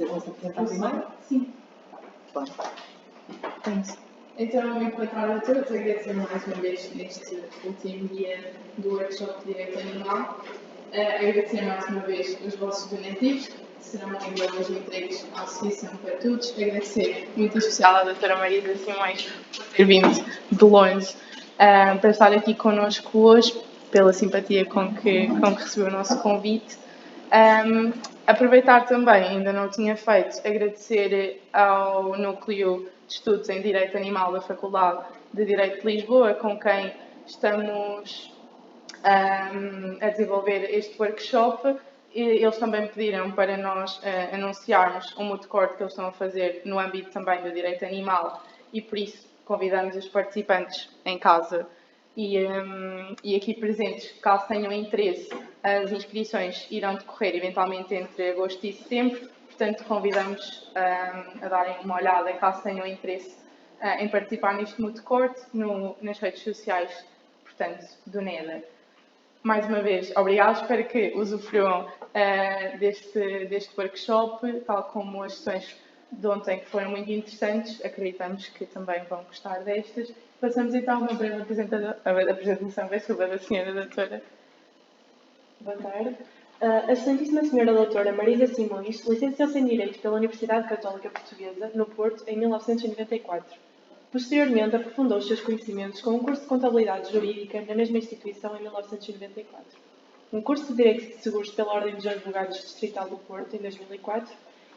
vão-se apresentar primeiro? Sim. Bom. Então, enquanto tradutora, eu agradecer mais uma vez neste último dia do workshop de Direito Animal. Agradecer mais uma vez os vossos donativos, que serão iguais entregues à Associação para Todos. Agradecer muito em especial à doutora Marisa Simões por ter vindo de longe para estar aqui connosco hoje, pela simpatia com que recebeu o nosso convite. Aproveitar também, ainda não tinha feito, agradecer ao Núcleo de Estudos em Direito Animal da Faculdade de Direito de Lisboa, com quem estamos a desenvolver este workshop. Eles também pediram para nós anunciarmos um moot court que eles estão a fazer no âmbito também do direito animal e por isso convidamos os participantes em casa e aqui presentes, caso tenham interesse. As inscrições irão decorrer eventualmente entre agosto e setembro, portanto convidamos a darem uma olhada caso tenham interesse em participar neste moot court nas redes sociais, portanto, do NEDA. Mais uma vez, obrigada, espero que usufruam deste workshop, tal como as sessões de ontem que foram muito interessantes, acreditamos que também vão gostar destas. Passamos então a uma breve apresentação da senhora doutora. Boa tarde. A excelentíssima senhora doutora Marisa Simões licenciou-se em Direito pela Universidade Católica Portuguesa, no Porto, em 1994. Posteriormente, aprofundou os seus conhecimentos com um curso de Contabilidade Jurídica na mesma instituição em 1994, um curso de Direito de Seguros pela Ordem dos Advogados Distrital do Porto, em 2004,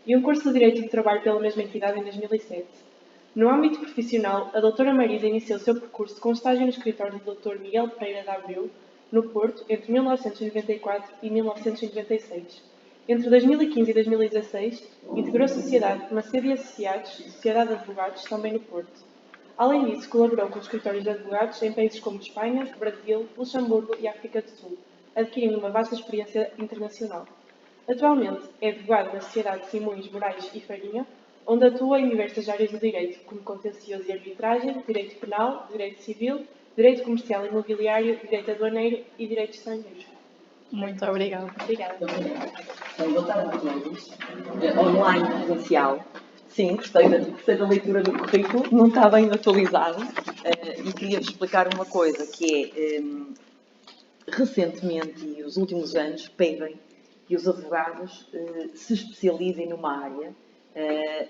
e um curso de Direito de Trabalho pela mesma entidade em 2007. No âmbito profissional, a doutora Marisa iniciou o seu percurso com estágio no escritório do Dr. Miguel Pereira de Abreu, no Porto, entre 1994 e 1996. Entre 2015 e 2016, integrou a Sociedade Macedo e Associados, Sociedade de Advogados, também no Porto. Além disso, colaborou com escritórios de advogados em países como Espanha, Brasil, Luxemburgo e África do Sul, adquirindo uma vasta experiência internacional. Atualmente, é advogado na Sociedade Simões, Moraes e Farinha, onde atua em diversas áreas do direito, como contencioso e arbitragem, direito penal, direito civil, direito comercial e imobiliário, direito aduaneiro e direito estrangeiro. Muito obrigada. Obrigada. Boa tarde a todos. Online, presencial. Sim, gostei da leitura do currículo, não está bem atualizado. E queria-vos explicar uma coisa, que é, recentemente e os últimos anos pedem que os advogados se especializem numa área,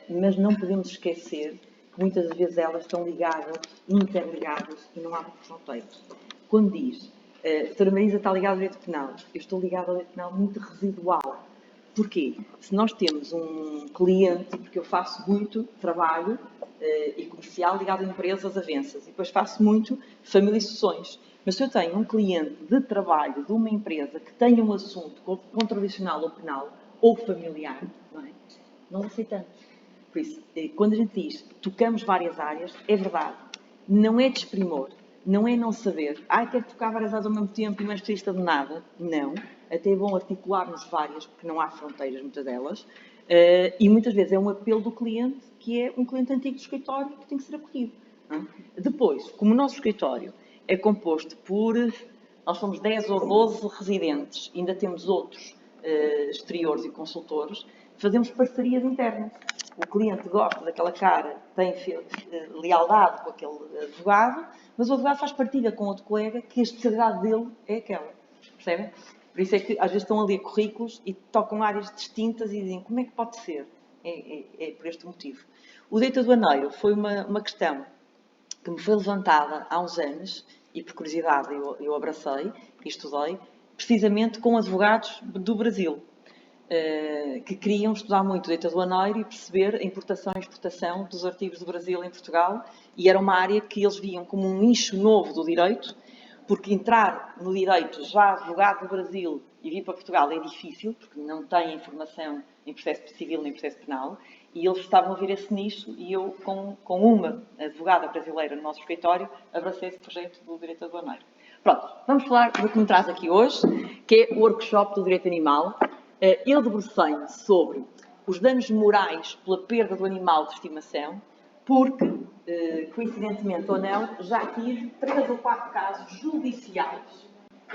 mas não podemos esquecer que muitas vezes elas estão ligadas, interligadas e não há fronteiras. Quando diz, a Sra. Marisa está ligada ao direito penal, eu estou ligada ao direito penal muito residual. Porquê? Se nós temos um cliente, porque eu faço muito trabalho e comercial ligado a empresas avensas, e depois faço muito família e sucessões. Mas se eu tenho um cliente de trabalho de uma empresa que tenha um assunto contradicional ou penal ou familiar, não aceitamos. Por isso, quando a gente diz tocamos várias áreas, é verdade. Não é desprimor, não é não saber. Quero tocar várias áreas ao mesmo tempo e não é especialista de nada. Não. Até é bom articularmos várias, porque não há fronteiras, muitas delas. E muitas vezes é um apelo do cliente, que é um cliente antigo do escritório, que tem que ser acolhido. Depois, como o nosso escritório é composto por... Nós somos 10 ou 12 residentes, ainda temos outros exteriores e consultores, fazemos parcerias internas. O cliente gosta daquela cara, tem lealdade com aquele advogado, mas o advogado faz partilha com outro colega que a especialidade dele é aquela. Percebem? Por isso é que às vezes estão ali a currículos e tocam áreas distintas e dizem como é que pode ser? É por este motivo. O direito aduaneiro foi uma questão que me foi levantada há uns anos e por curiosidade eu abracei e estudei, precisamente com advogados do Brasil, que queriam estudar muito o direito aduaneiro e perceber a importação e exportação dos artigos do Brasil em Portugal, e era uma área que eles viam como um nicho novo do direito, porque entrar no direito já advogado do Brasil e vir para Portugal é difícil, porque não tem informação em processo civil nem processo penal, e eles estavam a ver esse nicho, e eu, com uma advogada brasileira no nosso escritório, abracei esse projeto do direito aduaneiro. Pronto, vamos falar do que me traz aqui hoje, que é o workshop do direito animal. Eu debrucei-me sobre os danos morais pela perda do animal de estimação, porque, coincidentemente ou não, já tive 3 ou 4 casos judiciais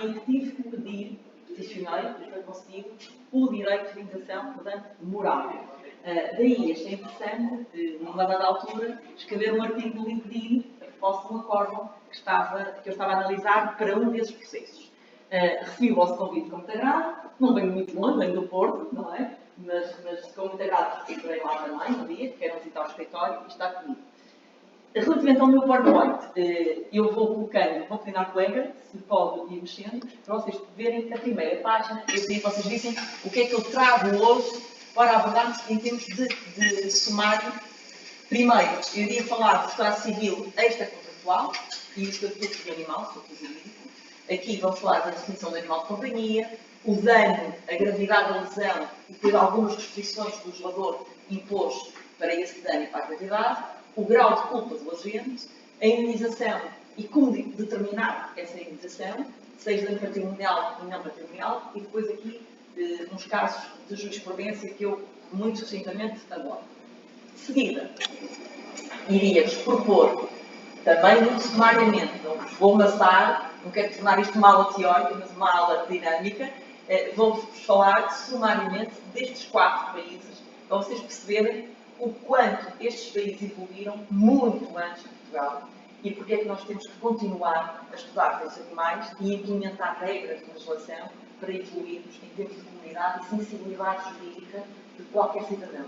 em que tive que pedir, peticionei, e foi conseguido, o direito de indenização por dano moral. Daí achei interessante, numa dada altura, escrever um artigo no LinkedIn a propósito de um acórdão que eu estava a analisar para um desses processos. Recebi o vosso convite com muito agrado, não venho muito longe, venho do Porto, não é? Mas com muito agrado participarei lá também, um dia, quero visitar o escritório e está comigo. Relativamente ao meu PowerPoint, eu vou colocando, vou pedir à colega, se pode ir mexendo, para vocês verem a primeira página, eu pedi que vocês vissem o que é que eu trago hoje para abordar em termos de sumário. Primeiro, eu iria falar de Estado Civil extracontratual e o Estatuto do Animal, Estatuto Jurídico. Aqui vamos falar da definição do animal de companhia, o dano, a gravidade da lesão e depois algumas restrições que o legislador impôs para esse dano e para a gravidade, o grau de culpa do agente, a indenização e como determinar essa indenização, seja dano patrimonial e não patrimonial, e depois aqui uns casos de jurisprudência que eu, muito sucintamente, abordo. De seguida, iria-vos propor, também muito sumariamente, não vos vou amassar, não quero tornar isto uma aula teórica, mas uma aula dinâmica, vou-vos falar sumariamente destes 4 países, para vocês perceberem o quanto estes países evoluíram muito antes de Portugal e porque é que nós temos que continuar a estudar os animais e implementar regras de legislação para evoluirmos em termos de comunidade e sensibilidade jurídica de qualquer cidadão.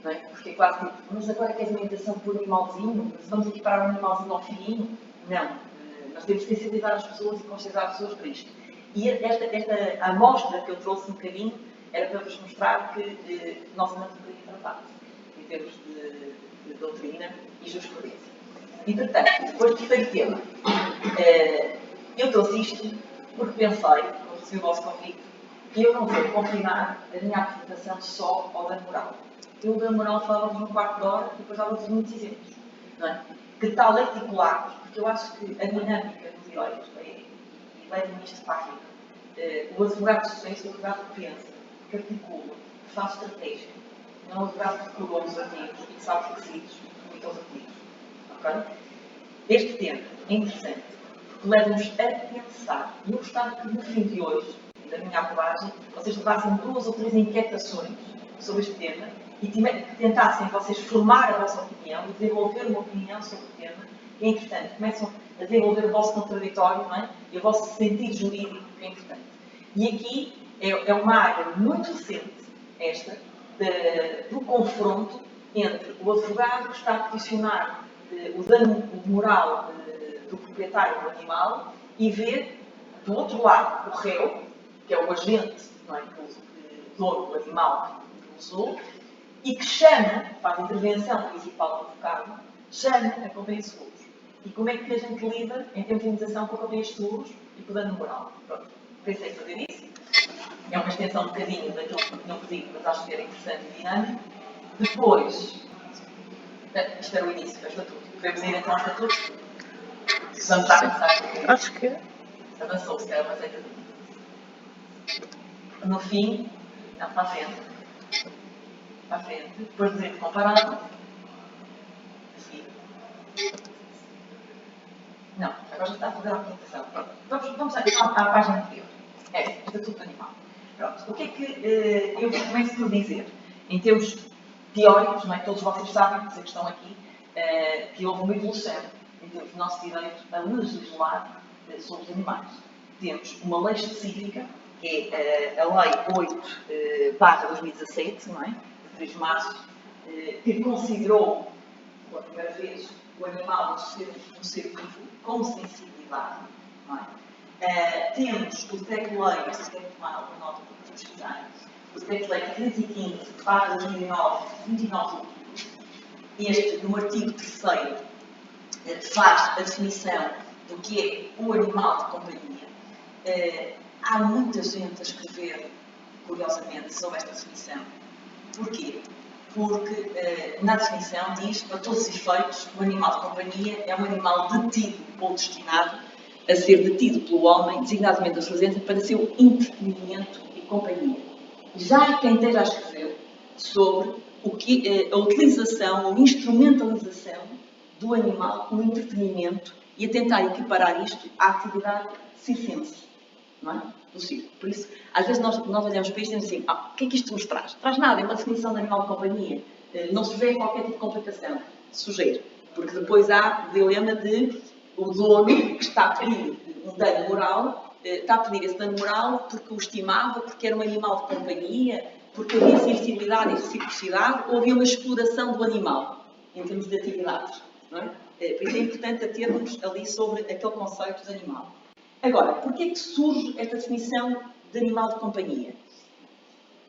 Não é? Porque é quase tipo, mas agora queres uma imitação por animalzinho? Mas vamos equiparar um animalzinho ao filhinho? Não. Nós temos que sensibilizar as pessoas e conscientizar as pessoas para isto. E esta amostra que eu trouxe um bocadinho era para vos mostrar que nós andamos um bocadinho tratados em termos de doutrina e jurisprudência. Entretanto, depois do terceiro tema, eu trouxe isto porque pensei, quando recebi o vosso convite, que eu não vou confinar a minha apresentação só ao dano moral. Eu, o dano moral, falava-vos num quarto de hora e depois dava-vos muitos exemplos. Não é? Que tal articularmos, porque eu acho que a dinâmica dos heróis, e leva-me isto para a vida, o advogado de sucesso é o advogado que pensa, que articula, que faz estratégia, não é o advogado que decorou os artigos e que sabe os requisitos e publica os artigos. Okay? Este tema é interessante, porque leva-nos a pensar. E eu gostava que no fim de hoje, da minha abordagem, vocês levassem 2 ou 3 inquietações sobre este tema e tentassem vocês formar a vossa opinião e desenvolver uma opinião sobre o tema, que é importante. Começam a desenvolver o vosso contraditório, não é? E o vosso sentido jurídico, que é importante. E aqui é uma área muito recente, esta, do confronto entre o advogado que está a peticionar o dano moral do proprietário do animal e ver, do outro lado, o réu, que é o agente, não é? O dono do animal que usou, e que chama, faz a intervenção principal do advogado, chama a companhia de seguros. E como é que a gente lida em termos de indenização com a companhia de seguros e com o dano moral? Pronto, pensei em fazer isso. É uma extensão um bocadinho daquilo que não pedi, mas acho que era interessante e dinâmico. Depois, isto era o início, é o estatuto. Podemos ir então ao estatuto? Vamos lá pensar. Acho que Avançou-se, era uma seita. No fim, não, para a frente. Para a frente. Depois do direito comparado. Assim. Não, agora já está a fazer a apresentação. Vamos à página anterior. Estatuto do animal. Pronto. O que é que eu começo por dizer? Em termos teóricos, não é? Todos vocês sabem, que estão aqui, que houve uma evolução em termos do nosso direito a legislar sobre os animais. Temos uma lei específica, que é a Lei 8/2017, não é? De 3 de março, que considerou, pela primeira vez, o animal um ser vivo, com sensibilidade, não é? Temos o Decreto-Lei, se querem tomar alguma nota para pesquisar, o Decreto-Lei 315/2009, 29 de outubro. Este, no artigo 3º, faz a definição do que é o animal de companhia. Há muita gente a escrever, curiosamente, sobre esta definição. Porquê? Porque na definição diz, para todos os efeitos, o animal de companhia é um animal detido ou destinado a ser detido pelo homem, designadamente da sua ausência, para seu entretenimento e companhia. Já há quem esteja a escrever sobre a utilização ou instrumentalização do animal no entretenimento e a tentar equiparar isto à atividade circense. não é? Do circo. Por isso, às vezes nós olhamos para isto e dizemos assim, o que é que isto nos traz? Traz nada, é uma definição de animal de companhia. Não sujeira qualquer tipo de complicação. Sujeira. Porque depois há o dilema de o dono que está a pedir um dano moral, está a pedir esse dano moral porque o estimava, porque era um animal de companhia, porque havia sensibilidade e reciprocidade, ou havia uma exploração do animal, em termos de atividades. Não é? Por isso é importante termos ali sobre aquele conceito de animal. Agora, porquê é que surge esta definição de animal de companhia?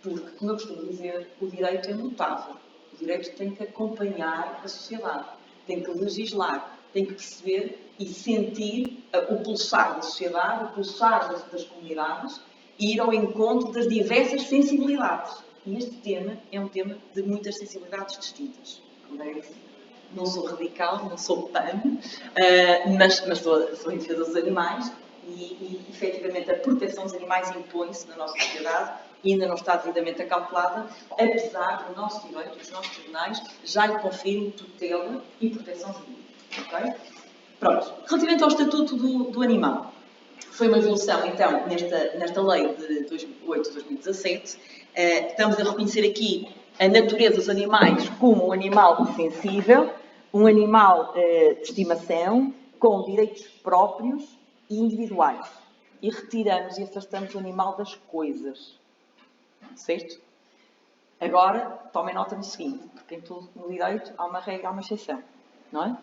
Porque, como eu costumo dizer, o direito é mutável. O direito tem que acompanhar a sociedade, tem que legislar, tem que perceber e sentir o pulsar da sociedade, o pulsar das comunidades e ir ao encontro das diversas sensibilidades. E este tema é um tema de muitas sensibilidades distintas. Não sou radical, não sou PAN, mas sou em defesa dos animais e, efetivamente, a proteção dos animais impõe-se na nossa sociedade e ainda não está devidamente acautelada, apesar do nosso direito, dos nossos tribunais, já lhe conferem tutela e proteção jurídica. Okay? Pronto. Relativamente ao Estatuto do Animal, foi uma evolução, então, nesta lei de 2008-2017. Estamos a reconhecer aqui a natureza dos animais como um animal sensível, um animal de estimação, com direitos próprios e individuais. E retiramos e afastamos o animal das coisas. Certo? Agora, tomem nota no seguinte, porque em tudo no direito há uma regra, há uma exceção. Não é?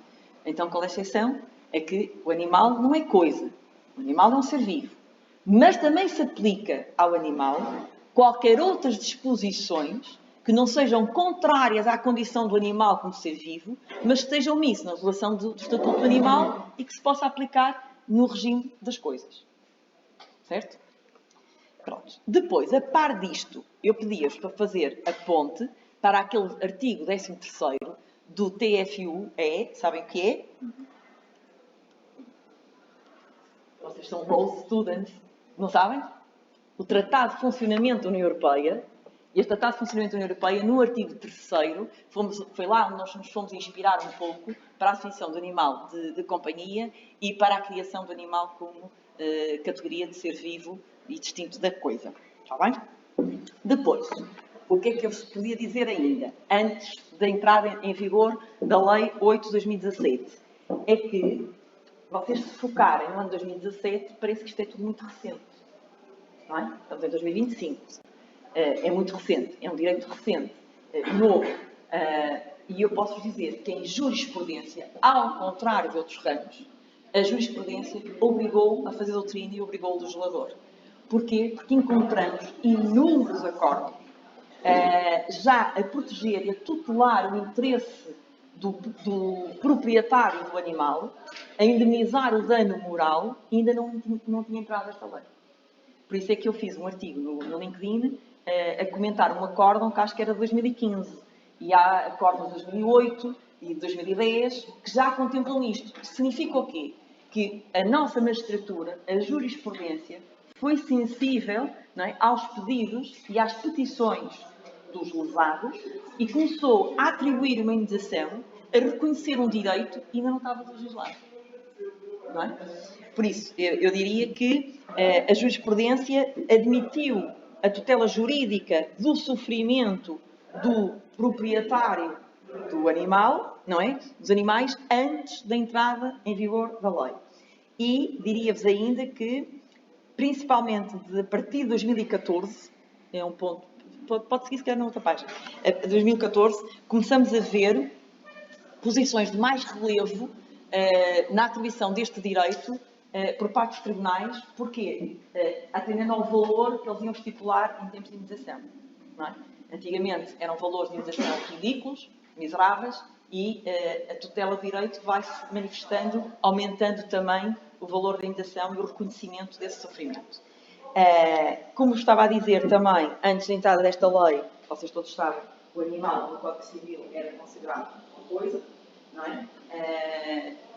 Então, qual é a exceção? É que o animal não é coisa. O animal é um ser vivo. Mas também se aplica ao animal qualquer outras disposições que não sejam contrárias à condição do animal como ser vivo, mas que estejam nisso, na relação do Estatuto do Animal e que se possa aplicar no regime das coisas. Certo? Pronto. Depois, a par disto, eu pedi-vos para fazer a ponte para aquele artigo 13º do TFUE, sabem o que é? Vocês são law students, não sabem? O Tratado de Funcionamento da União Europeia. E este Tratado de Funcionamento da União Europeia, no artigo 3º, foi lá onde nós nos fomos inspirar um pouco para a definição do animal de companhia e para a criação do animal como categoria de ser vivo e distinto da coisa. Está bem? Depois, o que é que eu vos podia dizer ainda, antes da entrada em vigor da Lei 8/2017? É que vocês se focarem no ano 2017, parece que isto é tudo muito recente. Não é? Estamos em 2025. É muito recente, é um direito recente, novo. E eu posso vos dizer que em jurisprudência, ao contrário de outros ramos, a jurisprudência obrigou a fazer doutrina e obrigou o legislador. Porquê? Porque encontramos inúmeros acordos já a proteger e a tutelar o interesse do proprietário do animal, a indemnizar o dano moral, e ainda não tinha entrado esta lei. Por isso é que eu fiz um artigo no LinkedIn a comentar um acórdão que acho que era de 2015. E há acórdãos de 2008 e de 2010 que já contemplam isto. Significa o quê? Que a nossa magistratura, a jurisprudência, foi sensível, não é, aos pedidos e às petições dos lesados e começou a atribuir uma indenização, a reconhecer um direito e ainda não estava legislado. Não é? Por isso, eu diria que a jurisprudência admitiu a tutela jurídica do sofrimento do proprietário do animal, não é? Dos animais, antes da entrada em vigor da lei. E diria-vos ainda que, principalmente a partir de 2014, é um ponto, pode seguir se calhar na outra página, de 2014, começamos a ver posições de mais relevo na atribuição deste direito por parte dos tribunais. Porquê? Atendendo ao valor que eles iam estipular em termos de indenização. Não é? Antigamente eram valores de indenização ridículos, miseráveis, e a tutela de direito vai-se manifestando, aumentando também o valor da indenização e o reconhecimento desse sofrimento. Como estava a dizer também, antes da entrada desta lei, vocês todos sabem, o animal no Código Civil era considerado uma coisa, não é?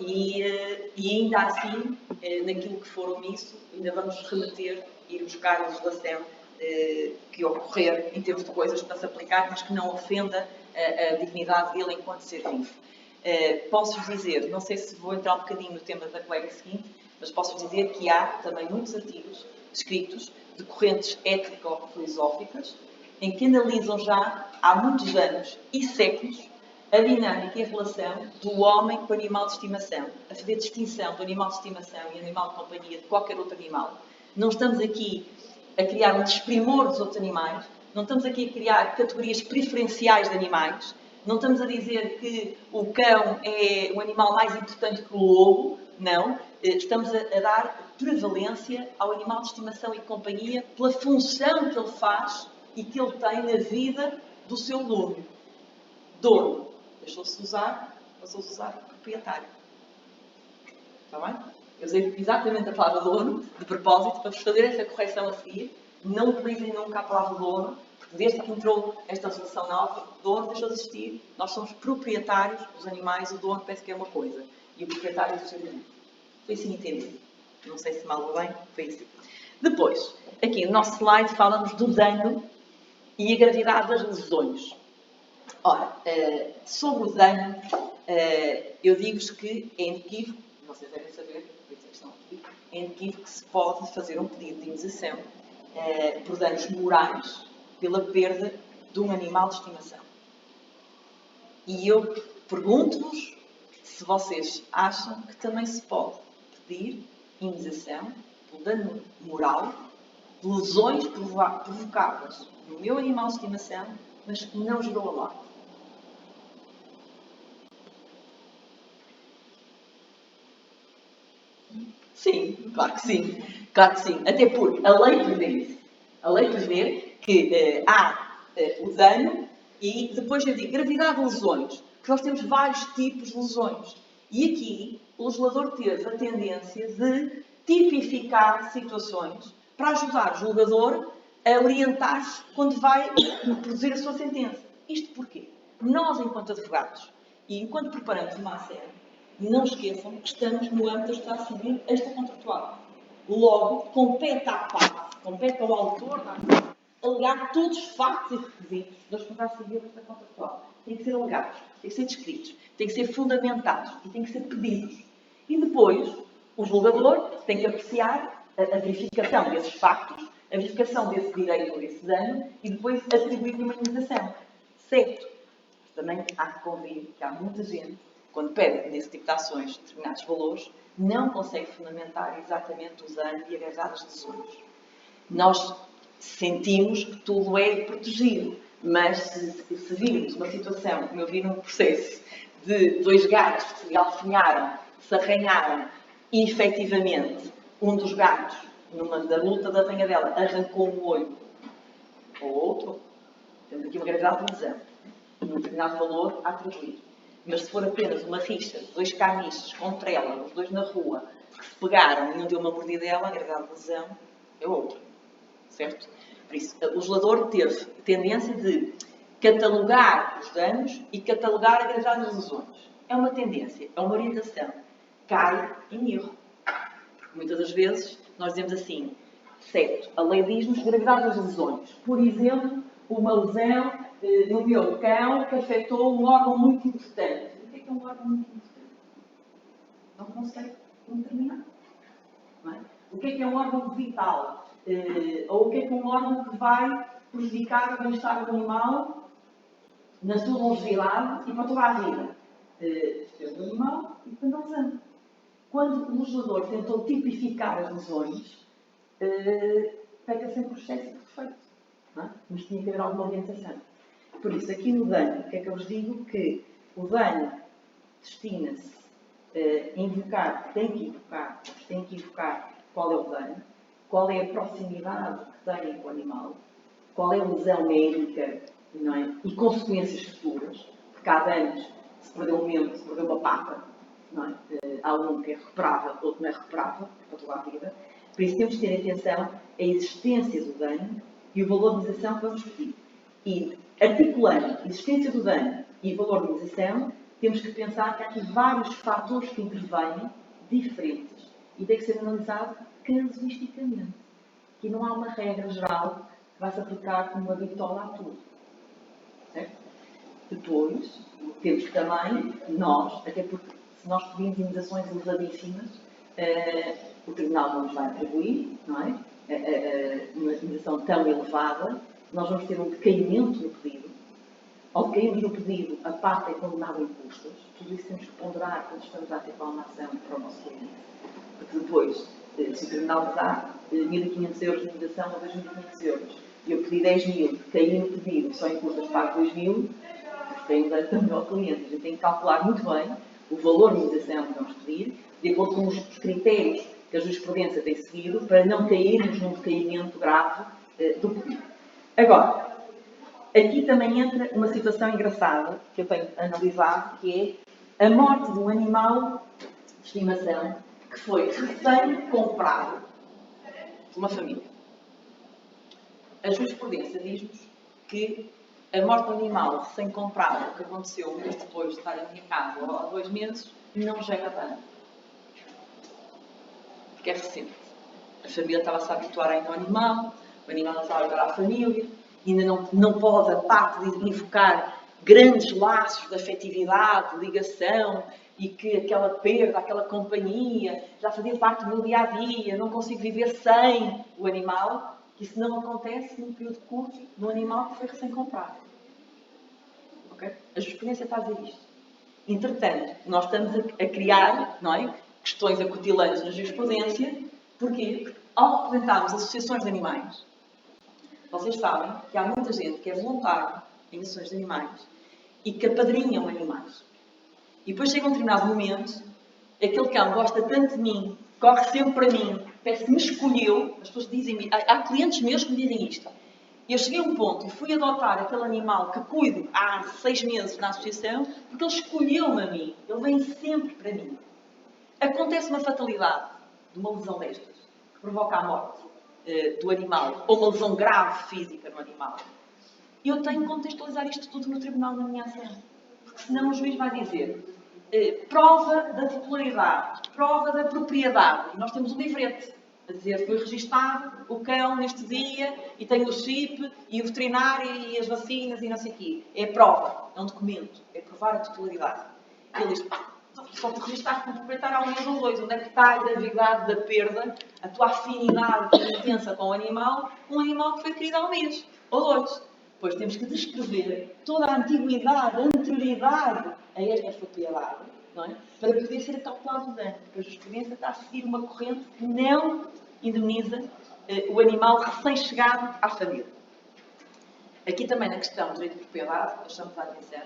E ainda assim, naquilo que for omisso, ainda vamos remeter e ir buscar a legislação que ocorrer em termos de coisas para se aplicar, mas que não ofenda a dignidade dele enquanto ser vivo. Posso-vos dizer, não sei se vou entrar um bocadinho no tema da colega seguinte, mas posso-vos dizer que há também muitos artigos escritos de correntes ético-filosóficas em que analisam já há muitos anos e séculos a dinâmica e a relação do homem com o animal de estimação, a fazer distinção do animal de estimação e animal de companhia de qualquer outro animal. Não estamos aqui a criar um desprimor dos outros animais, não estamos aqui a criar categorias preferenciais de animais, não estamos a dizer que o cão é o animal mais importante que o lobo, não. Estamos a dar prevalência ao animal de estimação e companhia pela função que ele faz e que ele tem na vida do seu dono. Dono. Deixou-se usar, passou-se a usar proprietário. Está bem? Eu usei exatamente a palavra dono, de propósito, para vos fazer essa correção a seguir. Não utilizem nunca a palavra dono, porque desde que entrou esta legislação nova, dono deixou de existir. Nós somos proprietários dos animais, o dono parece que é uma coisa. E o proprietário do ser humano. Foi assim entendido. Não sei se mal ou bem, foi assim. Depois, aqui no nosso slide fala-nos do dano e a gravidade das lesões. Ora, sobre o dano, eu digo-vos que é inequívoco, vocês devem saber, por isso é que estão aqui, é inequívoco que se pode fazer um pedido de indenização por danos morais pela perda de um animal de estimação. E eu pergunto-vos se vocês acham que também se pode pedir indenização por dano moral de lesões provocadas no meu animal de estimação, mas que não gerou alarme. Sim, claro que sim. Claro que sim. Até porque a lei prevê isso. A lei prevê que há o dano e depois eu digo gravidade de lesões. Porque nós temos vários tipos de lesões. E aqui o legislador teve a tendência de tipificar situações para ajudar o julgador a orientar-se quando vai produzir a sua sentença. Isto porquê? Nós, enquanto advogados e enquanto preparamos uma ação, não esqueçam que estamos no âmbito da sociedade civil extracontratual. Logo, compete à parte, compete ao autor da ação, alegar todos os factos e requisitos da sociedade civil extracontratual. Têm que ser alegados, têm que ser descritos, têm que ser fundamentados e têm que ser pedidos. E depois, o julgador tem que apreciar a verificação desses factos, a verificação desse direito ou desse dano e depois atribuir-lhe uma indenização. Certo? Mas também há que convir que há muita gente, quando pede nesse tipo de ações determinados valores, não consegue fundamentar exatamente o dano e a gravidade das lesões. Nós sentimos que tudo é protegido, mas se virmos uma situação, como eu vi num processo, de dois gatos que se galfinharam, se arranharam e, efetivamente, um dos gatos, da luta da arranhadela, arrancou um olho ao outro, temos aqui uma gravidade de lesão, num determinado valor a atribuir. Mas se for apenas uma rixa de dois caniches contra ela, os dois na rua, que se pegaram e um deu uma mordidela, a gravidade de lesão é outra. Certo? Por isso, o legislador teve tendência de catalogar os danos e catalogar a gravidade das lesões. É uma tendência, é uma orientação. Cai em erro. Porque muitas das vezes nós dizemos assim, certo, a lei diz-nos gravidade das lesões. Por exemplo, uma lesão no meu cão que afetou um órgão muito importante. O que é um órgão muito importante? É um conceito indeterminado. Não é? O que é um órgão vital? Ou o que é um órgão que vai prejudicar o bem-estar do animal na sua longevidade e para toda a vida? Do animal e da lesão. Quando o legislador tentou tipificar as lesões, peca sempre o excesso perfeito. Não é? Mas tinha que haver alguma orientação. Por isso, aqui no dano, o que é que eu vos digo? Que o dano destina-se a invocar, tem que invocar qual é o dano, qual é a proximidade que tem com o animal, qual é a lesão médica, não é? E consequências futuras, porque há danos, se perdeu um membro, se perdeu uma pata, não é? Há um que é recuperável, outro não é recuperável, para toda a vida. Por isso temos que ter atenção à existência do dano e o valor de indenização que vamos pedir. E articulando a existência do dano e o valor de indenização, temos que pensar que há aqui vários fatores que intervêm diferentes e tem que ser analisado casuisticamente. Aqui não há uma regra geral que vai se aplicar como uma bitola a tudo. Certo? Depois, temos que também, nós, até porque se nós pedimos indenizações elevadíssimas, o Tribunal não nos vai atribuir, não é? uma indenização tão elevada, nós vamos ter um decaimento no pedido. Ao decairmos no pedido, a parte é condenada em custos. Tudo isso temos que ponderar quando estamos a articular uma ação para o nosso cliente. Porque depois, se o tribunal dá 1.500 euros de indenização ou 2.500 euros, e eu pedi 10.000, caí no pedido, só em custas pago 2.000, tem um dano também ao cliente. A gente tem que calcular muito bem o valor de indenização que vamos pedir, de acordo com os critérios que a jurisprudência tem seguido, para não cairmos num decaimento grave do pedido. Agora, aqui também entra uma situação engraçada que eu tenho analisado, que é a morte de um animal de estimação que foi recém-comprado por uma família. A jurisprudência diz-nos que a morte do animal recém-comprado, que aconteceu um mês depois de estar em minha casa, ou há 2 meses, não gera dano. Porque é recente. A família estava-se a habituar ainda ao animal, o animal estava a habituar à família, ainda não pode a parte de invocar grandes laços de afetividade, de ligação, e que aquela perda, aquela companhia, já fazia parte do meu dia-a-dia, não consigo viver sem o animal, que isso não acontece num período curto no animal que foi recém-comprado. Okay? A jurisprudência está a dizer isto. Entretanto, nós estamos a criar, não é, questões acutilantes na jurisprudência. Porquê? Porque ao representarmos associações de animais, vocês sabem que há muita gente que é voluntária em associações de animais e que apadrinham animais. E depois chega um determinado momento, aquele cão gosta tanto de mim, corre sempre para mim, parece que me escolheu. As pessoas dizem-me, há clientes meus que me dizem isto. Eu cheguei a um ponto e fui adotar aquele animal que cuido há 6 meses na associação, porque ele escolheu-me a mim. Ele vem sempre para mim. Acontece uma fatalidade de uma lesão destas, que provoca a morte do animal, ou uma lesão grave física no animal. Eu tenho que contextualizar isto tudo no tribunal na minha ação. Porque senão o juiz vai dizer prova da titularidade, prova da propriedade. E nós temos um livrete a dizer foi registado o cão neste dia e tem o chip e o veterinário e as vacinas e não sei o quê. É prova, é um documento, é provar a titularidade. E ele diz, só te registaste como proprietário há um mês ou 2. Onde é que está a gravidade da perda, a tua afinidade intensa com o animal, um animal que foi adquirido há um mês ou 2. Pois temos que descrever toda a antiguidade, a anterioridade a esta propriedade, não é? Para poder ser calculado o dano. Porque a jurisprudência está a seguir uma corrente que não indemniza o animal recém-chegado à família. Aqui também na questão do direito de propriedade, nós chamamos a atenção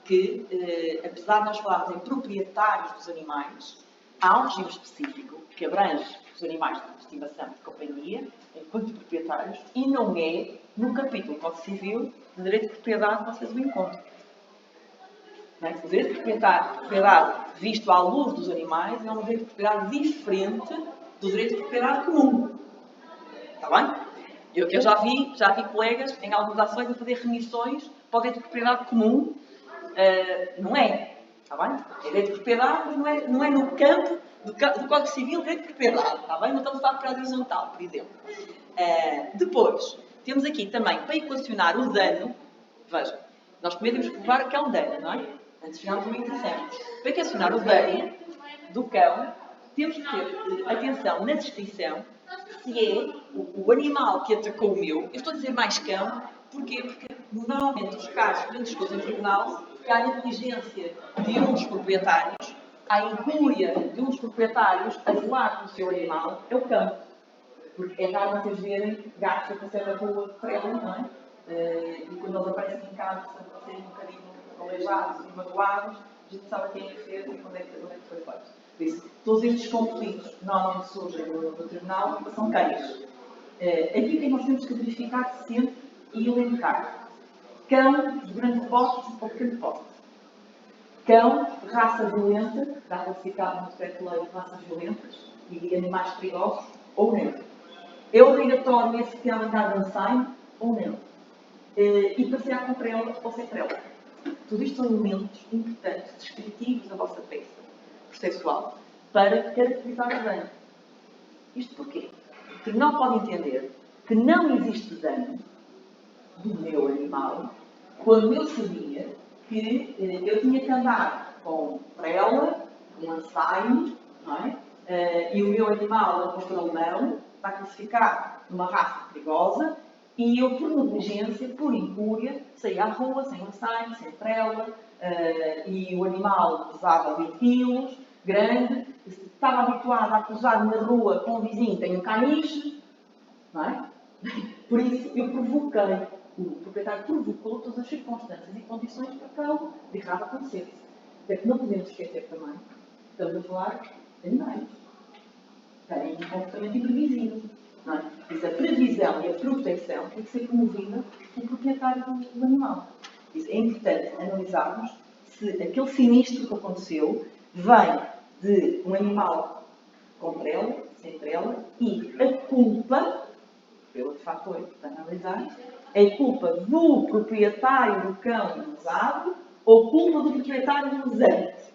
que, apesar de nós falarmos em proprietários dos animais, há um regime específico que abrange os animais de estimação de companhia, enquanto proprietários, e não é no capítulo do Código Civil de direito de propriedade que vocês o encontram. O direito de propriedade visto à luz dos animais é um direito de propriedade diferente do direito de propriedade comum. Está bem? Eu já vi colegas em algumas ações a fazer remissões para o direito de propriedade comum. Não é. Está bem? É direito de propriedade, mas não é no campo do Código Civil direito de propriedade. Está bem? Não estamos a falar de propriedade horizontal, por exemplo. Depois, temos aqui também, para equacionar o dano, vejam, nós primeiro temos que provar que é um dano, não é? Antes de chegarmos a uma intenção. Para equacionar o dano do cão, temos que ter atenção na descrição se é o animal que atacou o meu. Eu estou a dizer mais cão, porquê? Porque normalmente os casos que discutem em tribunal, que há a negligência de um dos proprietários, há a incúria de um dos proprietários a zelar pelo seu animal, é o cão. Porque é raro vocês verem gatos a passar na rua de trela, não é? E quando eles aparecem em casa, são vocês um bocadinho aleijados e magoados, a gente sabe quem é que fez e quando é que foi feito. Por isso, todos estes conflitos normalmente surgem no tribunal são queixas. Aqui o que nós temos que verificar sempre e elencar? Cão de grande porte ou pequeno porte? Cão de raça violenta, está classificado no decreto-lei de raças violentas e de animais perigosos, ou não? É obrigatório esse cão andar de ensaio ou não? E passear com trela ou sem trela? Tudo isto são elementos importantes, descritivos da vossa peça processual, para caracterizar o dano. Isto porquê? O tribunal pode entender que não existe dano do meu animal quando eu sabia que eu tinha que andar com trela, com ensaio, não é? E o meu animal é um pastor alemão, está classificado uma raça perigosa, e eu, por negligência, por incúria, saí à rua, sem ensaio, sem trela, e o animal pesava 20 quilos, grande, estava habituado a cruzar-me na rua com o vizinho, tem um caniche, não é? Por isso, eu provoquei, o proprietário provocou todas as circunstâncias e condições para que algo de errado acontecesse. Até que não podemos esquecer também, estamos a falar de animais. Têm um comportamento imprevisível. Não é? Por isso, a previsão e a proteção tem que ser promovida pelo proprietário do animal. Por isso, é importante analisarmos se aquele sinistro que aconteceu vem de um animal com trela, sem trela, e a culpa, pelo fator que analisar, é culpa do proprietário do cão usado ou culpa do proprietário do usante.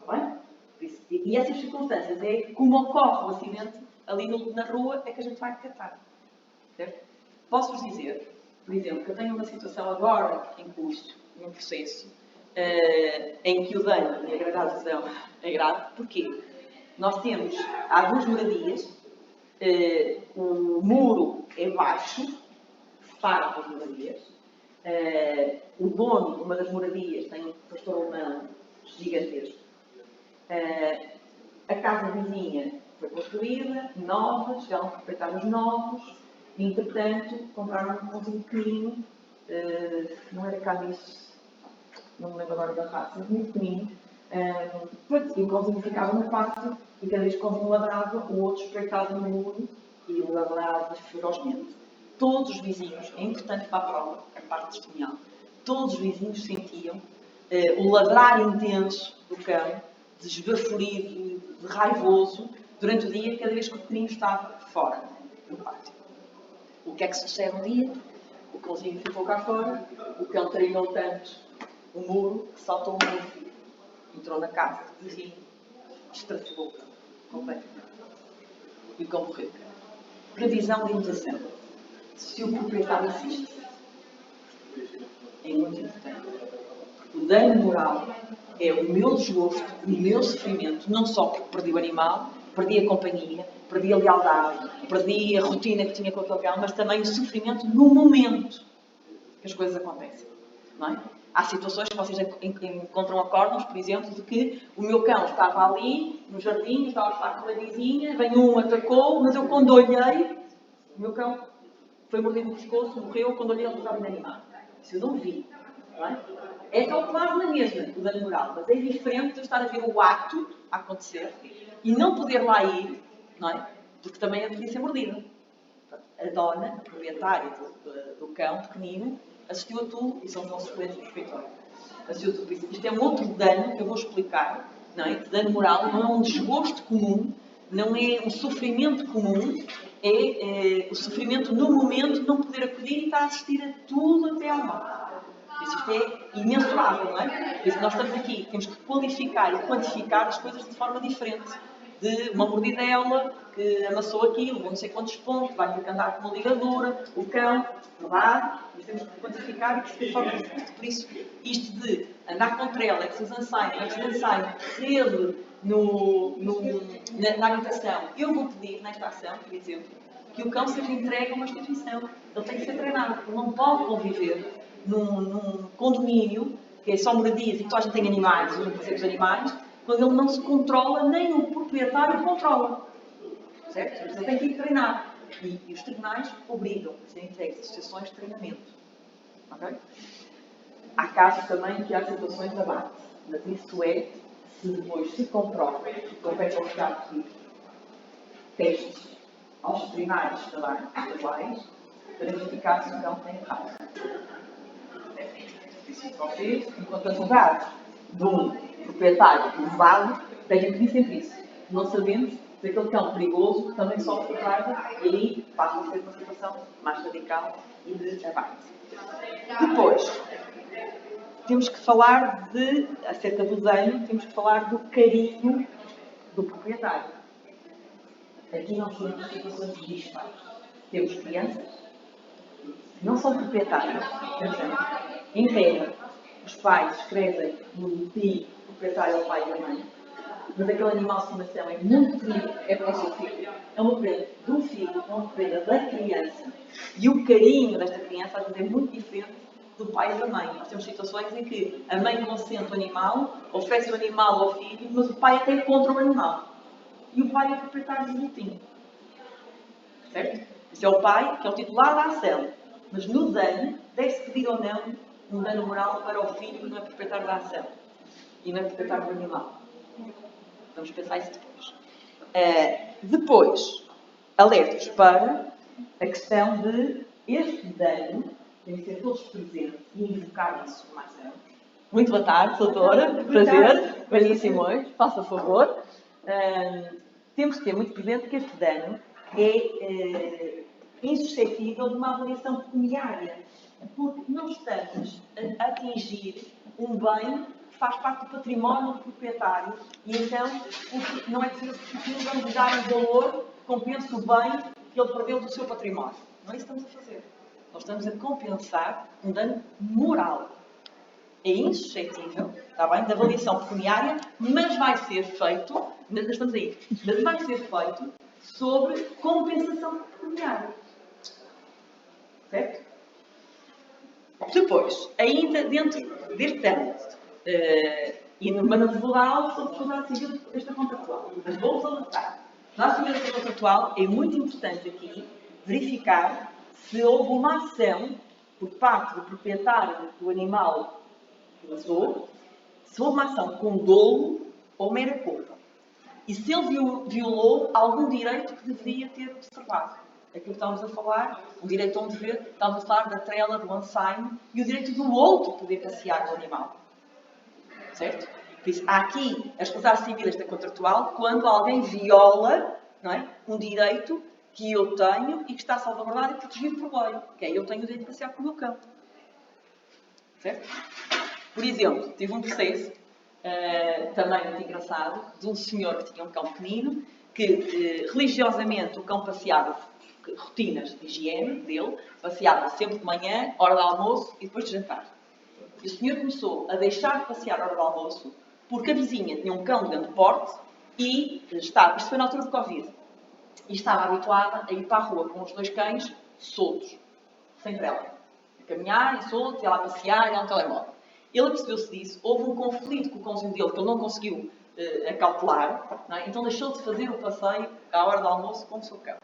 Está bem? E essas circunstâncias é como ocorre o acidente ali na rua, é que a gente vai tratar. Certo? Posso-vos dizer, por exemplo, que eu tenho uma situação agora em curso, num processo, em que o dano e a degradação é grave. Porquê? Nós temos, há duas moradias, o muro é baixo, separa as moradias. O dono de uma das moradias tem um pastor alemão gigantesco. A casa vizinha foi construída, nova, chegaram proprietários novos, e, entretanto, compraram um cãozinho pequenino, não era caniche, não me lembro agora da raça, muito pequenino, e o cãozinho ficava no pátio, e cada vez que o cãozinho ladrava, o outro espreitava no muro e ladrava ferozmente. Todos os vizinhos, é importante para a prova, a parte testemunhal, todos os vizinhos sentiam o ladrar intenso do cão, desbaforido, de raivoso, durante o dia, cada vez que o pequenino estava fora do pátio. O que é que sucede um dia? O cãozinho ficou cá fora, o cão treinou tanto o muro que saltou o muro, entrou na casa, vizinho, estrafegou o cão, completamente. E o cão morreu. Previsão de imitação. Se o proprietário assiste, é muito importante. O dano moral é o meu desgosto, o meu sofrimento, não só porque perdi o animal, perdi a companhia, perdi a lealdade, perdi a rotina que tinha com aquele cão, mas também o sofrimento no momento que as coisas acontecem. Não é? Há situações que vocês encontram acordos, por exemplo, de que o meu cão estava ali, no jardim, estava a falar com a vizinha, veio um, atacou, mas eu quando olhei, o meu cão foi mordido no pescoço, morreu, quando olhei ele estava inanimado. Isso eu não vi. Não é? É calculado na mesma, o dano moral, mas é diferente de eu estar a ver o ato a acontecer e não poder lá ir, não é? Porque também eu podia ser mordida. A dona, a proprietária do cão pequenino, assistiu a tudo, e são os nossos clientes do escritório. Assistiu a tudo isso. Isto é um outro dano que eu vou explicar, não é? De dano moral, não é um desgosto comum, não é um sofrimento comum, é o sofrimento no momento de não poder acudir e estar a assistir a tudo até ao mal. Isto é imensurável, não é? Por isso nós estamos aqui, temos que qualificar e quantificar as coisas de forma diferente. De uma mordidela que amassou aquilo, não sei quantos pontos, vai ter que andar com uma ligadura, o cão, verdade? Mas temos que quantificar e perceber de forma diferente. Por isso, isto de andar com trela, que se ensaio, rede na habitação, eu vou pedir nesta ação, por exemplo, que o cão seja entregue a uma instituição. Ele tem que ser treinado, ele não pode conviver num condomínio, que é só moradias e que toda a gente tem animais, e não pode ser os animais, quando ele não se controla, nem o proprietário controla. Certo? Ele tem que ir treinar. E os tribunais obrigam a ser entregues a associações de treinamento. Okay? Há casos também que há situações de abate. Mas isso é se depois se comprova, compete ao Estado pedir testes aos veterinários também, atuais, para verificar se o cão tem raça. Vocês, enquanto advogados de um proprietário usado, têm que pedir sempre isso. Não sabemos se aquele cão perigoso que também sofre raiva e aí passa a ser uma situação mais radical e de abate. Depois, temos que falar acerca do dano, temos que falar do carinho do proprietário. Aqui nós temos situações dispares. Temos crianças que não são proprietários, em regra, os pais escrevem no DI, proprietário é o pai e a mãe, mas aquele animal de estimação é muito querido, é para o seu filho. É uma prenda do filho, é uma prenda da criança. E o carinho desta criança às vezes é muito diferente do pai e da mãe. Nós temos situações em que a mãe consente o animal, oferece o animal ao filho, mas o pai até é contra o animal. E o pai é proprietário do boletim. Certo? Esse é o pai, que é o titular da ação. Mas no dano, deve-se pedir ou não um dano moral para o filho que não é proprietário da ação. E não é proprietário do animal. Vamos pensar isso depois. Depois, alertas para a questão de este dano, tem que ser todos presentes e invocar isso numa ação. Muito boa tarde, doutora. Prazer. Maria Simões, faça favor. Temos que ter muito presente que este dano é insuscetível de uma avaliação pecuniária, porque não estamos a atingir um bem que faz parte do património do proprietário e então não é que vamos dar um valor que compense o bem que ele perdeu do seu património. Não é isso que estamos a fazer. Nós estamos a compensar um dano moral. É insuscetível, está bem, da avaliação pecuniária, mas vai ser feito, estamos aí, mas vai ser feito sobre compensação pecuniária. Certo? Depois, ainda dentro deste âmbito, e numa legal sobre sociedade civil desta contratual, mas vou-vos alertar. Na civil desta contratual é muito importante aqui verificar se houve uma ação por parte do proprietário do animal que vazou, se houve uma ação com dolo ou mera culpa. E se ele violou algum direito que deveria ter observado. Aquilo que estávamos a falar, um direito a um dever, estávamos a falar da trela, do ansaime e o direito do outro poder passear o animal. Certo? Por isso, há aqui a responsabilidade civil desta contratual quando alguém viola, não é, um direito que eu tenho e que está salvaguardado e protegido por lei. Que é, eu tenho o direito de passear com o meu cão. Certo? Por exemplo, tive um processo, também muito engraçado, de um senhor que tinha um cão pequenino, que religiosamente o cão passeava, rotinas de higiene dele, passeava sempre de manhã, hora de almoço e depois de jantar. E o senhor começou a deixar de passear à hora do almoço porque a vizinha tinha um cão de grande porte e isto foi na altura do Covid, e estava habituada a ir para a rua com os dois cães soltos, sem trela. A caminhar e soltos, ia lá passear, ia no telemóvel. Ele apercebeu-se disso, houve um conflito com o cãozinho dele que ele não conseguiu acautelar, não é? Então deixou de fazer o passeio à hora do almoço com o seu cão.